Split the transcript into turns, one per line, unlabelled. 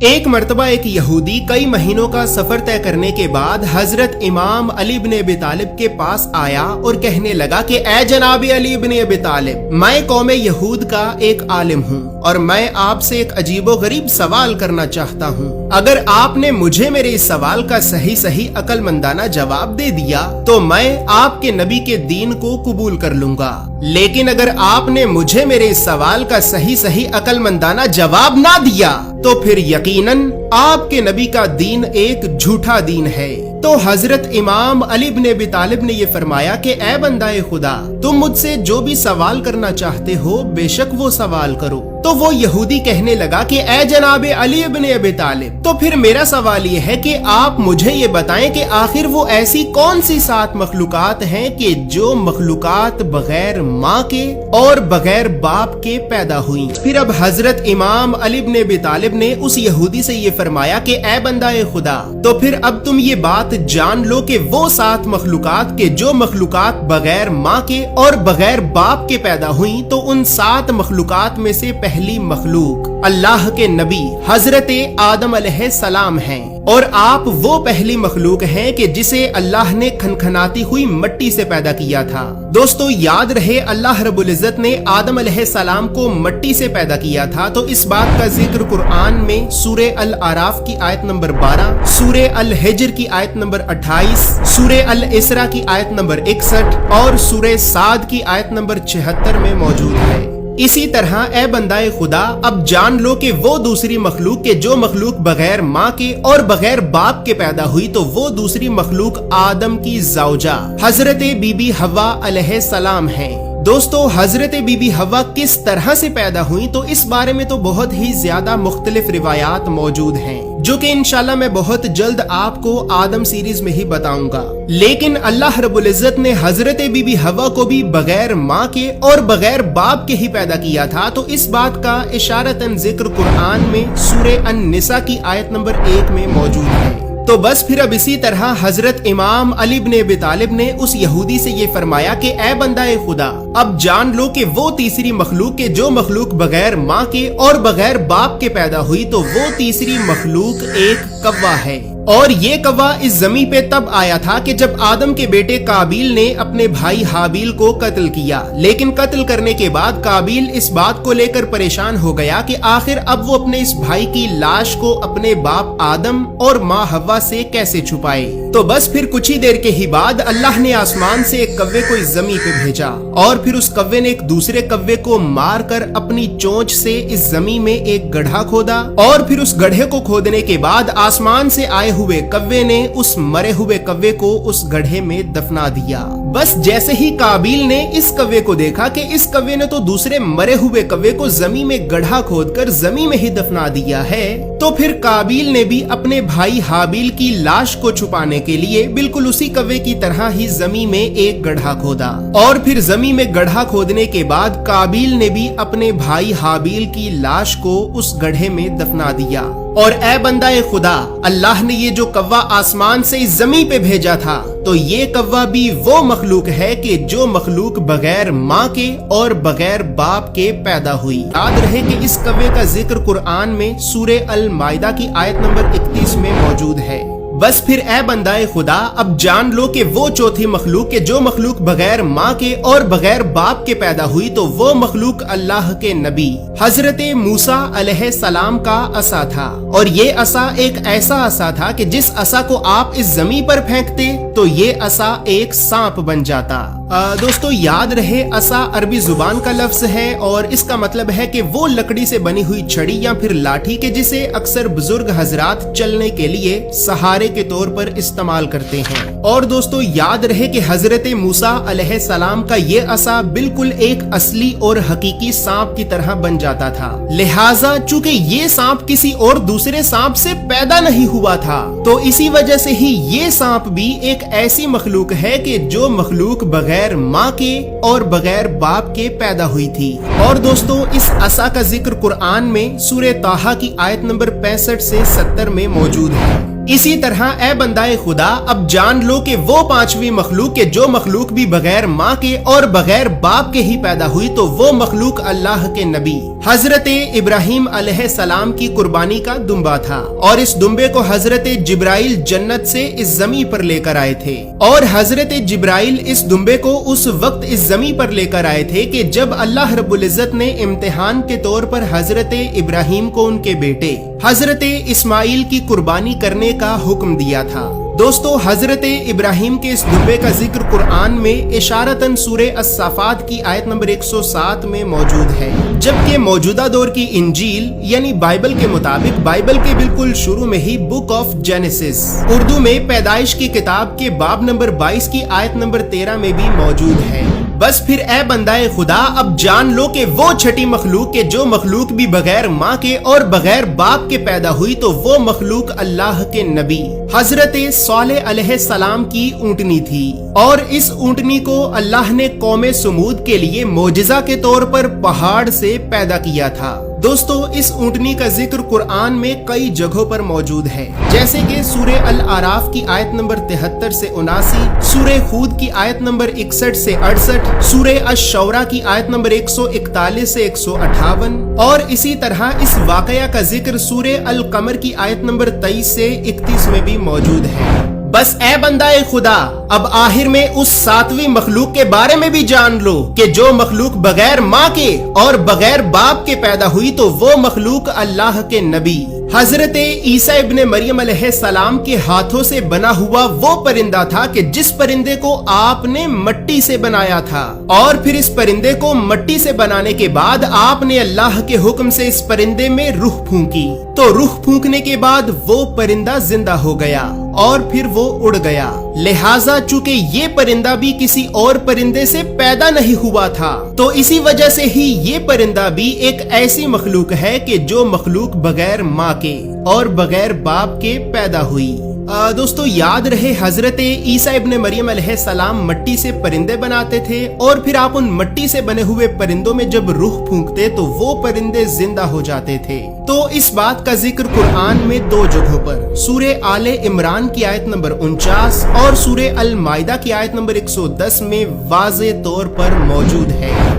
एक मर्तबा एक यहूदी कई महीनों का सफर तय करने के बाद हजरत इमाम अली इब्न अबी तालिब के पास आया और कहने लगा कि ए जनाब अली इब्न अबी तालिब, मैं कौम यहूद का एक आलिम हूँ और मैं आपसे एक अजीबो गरीब सवाल करना चाहता हूँ। अगर आपने मुझे मेरे इस सवाल का सही सही अक्लमंदाना जवाब दे दिया तो मैं आपके नबी के दीन को कबूल कर लूंगा, लेकिन अगर आपने मुझे मेरे इस सवाल का सही सही अक्लमंदाना जवाब ना दिया तो फिर यकीनन आपके नबी का दीन एक झूठा दीन है। तो हजरत इमाम अली इब्न अबी तालिब ने ये फरमाया कि ए बंदाए खुदा, तुम मुझसे जो भी सवाल करना चाहते हो बेशक वो सवाल करो। तो वो यहूदी कहने लगा कि ए जनाब अली इब्न अबी तालिब, तो फिर मेरा सवाल ये है कि आप मुझे ये बताएं कि आखिर वो ऐसी कौन सी 7 मखलूकात हैं कि जो मखलूकात बगैर माँ के और बगैर बाप के पैदा हुई। फिर अब हजरत इमाम अली इब्न अबी तालिब ने उस यहूदी से ये फरमाया कि ए बंदाए खुदा, तो फिर अब तुम ये बात जान लो कि वो 7 मखलूकात के जो मखलूकात बगैर माँ के और बगैर बाप के पैदा हुई, तो उन 7 मखलूकात में से पहली मखलूक अल्लाह के नबी हजरत आदम अलैहिस्सलाम हैं और आप वो पहली मखलूक हैं कि जिसे अल्लाह ने खनखनाती हुई मिट्टी से पैदा किया था। दोस्तों याद रहे, अल्लाह रब्बुल इज्जत ने आदम अलैहिस्सलाम को मिट्टी से पैदा किया था। तो इस बात का जिक्र कुरान में सूरे अल आराफ की आयत नंबर 12, सूरे अल हिज्र की आयत नंबर 28, सूरे अल इसरा की आयत नंबर 61 और सूरे साद की आयत नंबर 76 में मौजूद है। इसी तरह ए बंदाए खुदा, अब जान लो कि वो दूसरी मखलूक के जो मखलूक बगैर माँ के और बगैर बाप के पैदा हुई, तो वो दूसरी मखलूक आदम की ज़ौजा हजरत बीबी हवा अलैहिस्सलाम है। दोस्तों हजरत बीबी हवा किस तरह से पैदा हुई, तो इस बारे में तो बहुत ही ज्यादा मुख्तलिफ रिवायात मौजूद हैं, जो कि इंशाल्लाह मैं बहुत जल्द आपको आदम सीरीज में ही बताऊंगा। लेकिन अल्लाह रब्बुल इज्जत ने हजरत बीबी हवा को भी बगैर माँ के और बगैर बाप के ही पैदा किया था। तो इस बात का इशारतन जिक्र कुरान में सूरे अन-निसा की आयत नंबर 1 में मौजूद है। तो बस फिर अब इसी तरह हजरत इमाम अली इब्न अबी तालिब ने उस यहूदी से ये फरमाया कि ए बंदाए खुदा, अब जान लो कि वो तीसरी मखलूक के जो मखलूक बगैर माँ के और बगैर बाप के पैदा हुई, तो वो तीसरी मखलूक एक कव्वा है। और ये कव्वा इस जमीन पे तब आया था कि जब आदम के बेटे काबिल ने अपने भाई हाबिल को कत्ल किया, लेकिन कत्ल करने के बाद काबिल इस बात को लेकर परेशान हो गया कि आखिर अब वो अपने इस भाई की लाश को अपने बाप आदम और माँ हव्वा से कैसे छुपाए। तो बस फिर कुछ ही देर के ही बाद अल्लाह ने आसमान से एक कव्वे को इस जमीन पे भेजा और फिर उस कव्वे ने एक दूसरे कव्वे को मार कर अपनी चोंच से इस जमीन में एक गड्ढा खोदा और फिर उस गड्ढे को खोदने के बाद आसमान से आए हुए कव्वे ने उस मरे हुए कव्वे को उस गड्ढे में दफना दिया। बस जैसे ही काबिल ने इस कव्वे को देखा कि इस कव्वे ने तो दूसरे मरे हुए कव्वे को जमीन में गड्ढा खोदकर जमीन में ही दफना दिया है, तो फिर काबिल ने भी अपने भाई हाबिल की लाश को छुपाने के लिए बिल्कुल उसी कव्वे की तरह ही जमीन में एक गड्ढा खोदा और फिर जमीन में गड्ढा खोदने के बाद काबिल ने भी अपने भाई हाबिल की लाश को उस गड्ढे में दफना दिया। और ए बंदाए खुदा, अल्लाह ने ये जो कव्वा आसमान से इस जमीन पे भेजा था, तो ये कव्वा भी वो मखलूक है कि जो मखलूक बगैर माँ के और बगैर बाप के पैदा हुई। याद रहे कि इस कव्वे का जिक्र कुरान में सूरे अल माइदा की आयत नंबर 31 में मौजूद है। बस फिर ए बंदाए खुदा, अब जान लो कि वो चौथी मखलूक के जो मखलूक बगैर माँ के और बगैर बाप के पैदा हुई, तो वो मखलूक अल्लाह के नबी हजरत मूसा अलैहिस्सलाम का असा था। और ये असा एक ऐसा असा था कि जिस असा को आप इस जमीन पर फेंकते तो ये असा एक सांप बन जाता। दोस्तों याद रहे, असा अरबी जुबान का लफ्ज है और इसका मतलब है कि वो लकड़ी से बनी हुई छड़ी या फिर लाठी के जिसे अक्सर बुजुर्ग हजरात चलने के लिए सहारे के तौर पर इस्तेमाल करते हैं। और दोस्तों याद रहे कि हजरत मूसा अलैहिस्सलाम का ये असा बिल्कुल एक असली और हकीकी सांप की तरह बन जाता था। लिहाजा चूंकि ये सांप किसी और दूसरे सांप से पैदा नहीं हुआ था, तो इसी वजह से ही ये सांप भी एक ऐसी मखलूक है कि जो मखलूक बगैर माँ के और बगैर बाप के पैदा हुई थी। और दोस्तों इस असा का जिक्र कुरान में सूरे ताहा की आयत नंबर 65 से 70 में मौजूद है। اسی طرح اے بندائے خدا اب جان لو کہ وہ پانچویں مخلوق کہ جو مخلوق بھی بغیر ماں کے اور بغیر باپ کے ہی پیدا ہوئی تو وہ مخلوق اللہ کے نبی حضرت ابراہیم علیہ السلام کی قربانی کا دمبا تھا، اور اس دمبے کو حضرت جبرائیل جنت سے اس زمین پر لے کر آئے تھے، اور حضرت جبرائیل اس دمبے کو اس وقت اس زمین پر لے کر آئے تھے کہ جب اللہ رب العزت نے امتحان کے طور پر حضرت ابراہیم کو ان کے بیٹے حضرت اسماعیل کی قربانی کرنے کا حکم دیا تھا۔ دوستو حضرت ابراہیم کے اس دمبے کا ذکر قرآن میں اشارتاً سورہ الصافات کی آیت نمبر 107 میں موجود ہے، جبکہ موجودہ دور کی انجیل یعنی بائبل کے مطابق بائبل کے بالکل شروع میں ہی بک آف جینیسس اردو میں پیدائش کی کتاب کے باب نمبر 22 کی آیت نمبر 13 میں بھی موجود ہے۔ بس پھر اے بندائے خدا اب جان لو کہ وہ چھٹی مخلوق کہ جو مخلوق بھی بغیر ماں کے اور بغیر باپ کے پیدا ہوئی تو وہ مخلوق اللہ کے نبی حضرت صالح علیہ السلام کی اونٹنی تھی، اور اس اونٹنی کو اللہ نے قوم سمود کے لیے معجزہ کے طور پر پہاڑ سے پیدا کیا تھا۔ دوستو اس اونٹنی کا ذکر قرآن میں کئی جگہوں پر موجود ہے، جیسے کہ سورہ الاعراف کی آیت نمبر 73 سے 79، سورہ ہود کی آیت نمبر 61 سے 68، سورہ الشورى کی آیت نمبر 141 سے 158، اور اسی طرح اس واقعہ کا ذکر سورہ القمر کی آیت نمبر 23 سے 31 میں بھی موجود ہے۔ بس اے بندائے خدا اب آخر میں اس ساتویں مخلوق کے بارے میں بھی جان لو کہ جو مخلوق بغیر ماں کے اور بغیر باپ کے پیدا ہوئی تو وہ مخلوق اللہ کے نبی حضرت عیسیٰ ابن مریم علیہ السلام کے ہاتھوں سے بنا ہوا وہ پرندہ تھا کہ جس پرندے کو آپ نے مٹی سے بنایا تھا، اور پھر اس پرندے کو مٹی سے بنانے کے بعد آپ نے اللہ کے حکم سے اس پرندے میں روح پھونکی، تو روح پھونکنے کے بعد وہ پرندہ زندہ ہو گیا اور پھر وہ اڑ گیا۔ لہٰذا چونکہ یہ پرندہ بھی کسی اور پرندے سے پیدا نہیں ہوا تھا تو اسی وجہ سے ہی یہ پرندہ بھی ایک ایسی مخلوق ہے کہ جو مخلوق بغیر ماں کے اور بغیر باپ کے پیدا ہوئی۔ دوستو یاد رہے حضرت عیسیٰ ابن مریم علیہ السلام مٹی سے پرندے بناتے تھے، اور پھر آپ ان مٹی سے بنے ہوئے پرندوں میں جب روح پھونکتے تو وہ پرندے زندہ ہو جاتے تھے۔ تو اس بات کا ذکر قرآن میں دو جگہوں پر سورہ آل عمران کی آیت نمبر 49 اور سورہ المائدہ کی آیت نمبر 110 میں واضح طور پر موجود ہے۔